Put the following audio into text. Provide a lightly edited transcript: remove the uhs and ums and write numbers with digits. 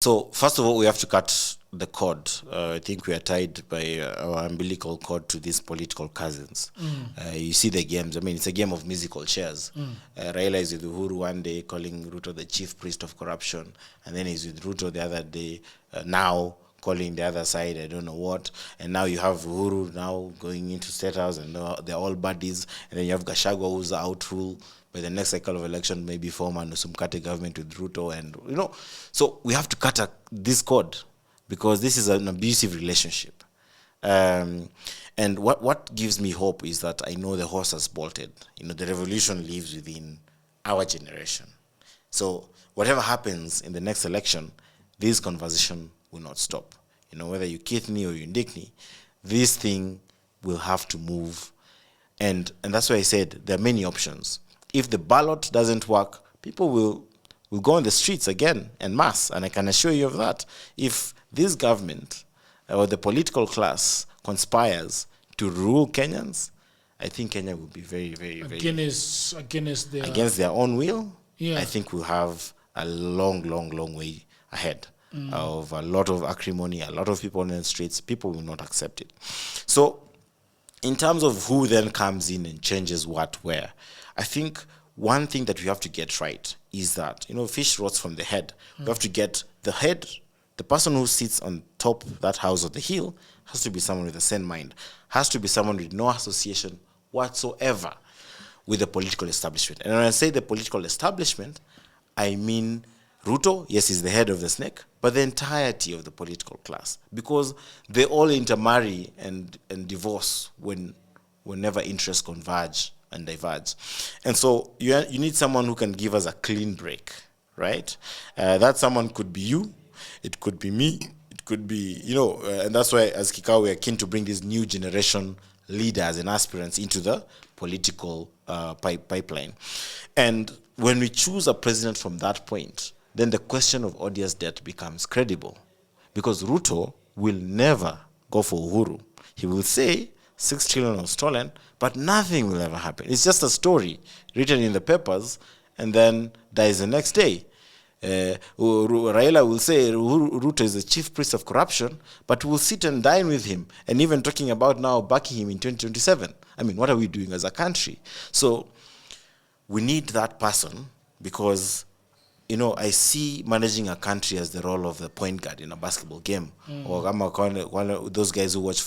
So first of all, we have to cut the cord. I think we are tied by our umbilical cord to these political cousins. You see the games. I mean, it's a game of musical chairs. Raila is with Uhuru one day, calling Ruto the chief priest of corruption, and then he's with Ruto the other day. Now calling the other side, I don't know what. And now you have Uhuru now going into State House, and they're all buddies. And then you have Gachagua, who's out rule. By the next cycle of election, maybe form an Usumkate government with Ruto, and so we have to cut this cord because this is an abusive relationship. And what gives me hope is that I know the horse has bolted. The revolution lives within our generation. So whatever happens in the next election, this conversation will not stop. Whether you kith me or you indict me, this thing will have to move. And that's why I said there are many options. If the ballot doesn't work, people will go on the streets again en masse, and I can assure you of that. If this government or the political class conspires to rule Kenyans, I think Kenya will be very, very, very against their own will. Yeah. I think we'll have a long, long, long way ahead of a lot of acrimony, a lot of people on the streets. People will not accept it. So in terms of who then comes in and changes what where, I think one thing that we have to get right is that, fish rots from the head. We have to get the head, the person who sits on top of that house of the hill has to be someone with a sane mind, has to be someone with no association whatsoever with the political establishment. And when I say the political establishment, I mean Ruto, yes, he's the head of the snake, but the entirety of the political class, because they all intermarry and divorce whenever interests converge and diverge. And so you need someone who can give us a clean break, right? That someone could be you, it could be me, it could be, and that's why as Kikau we are keen to bring these new generation leaders and aspirants into the political pipeline. And when we choose a president from that point, then the question of odious debt becomes credible, because Ruto will never go for Uhuru. He will say 6 trillion was stolen, but nothing will ever happen. It's just a story written in the papers and then dies the next day. Raila will say Ruto is the chief priest of corruption, but we'll sit and dine with him, and even talking about now backing him in 2027. I mean, what are we doing as a country? So we need that person, because I see managing a country as the role of the point guard in a basketball game, or those guys who watch football.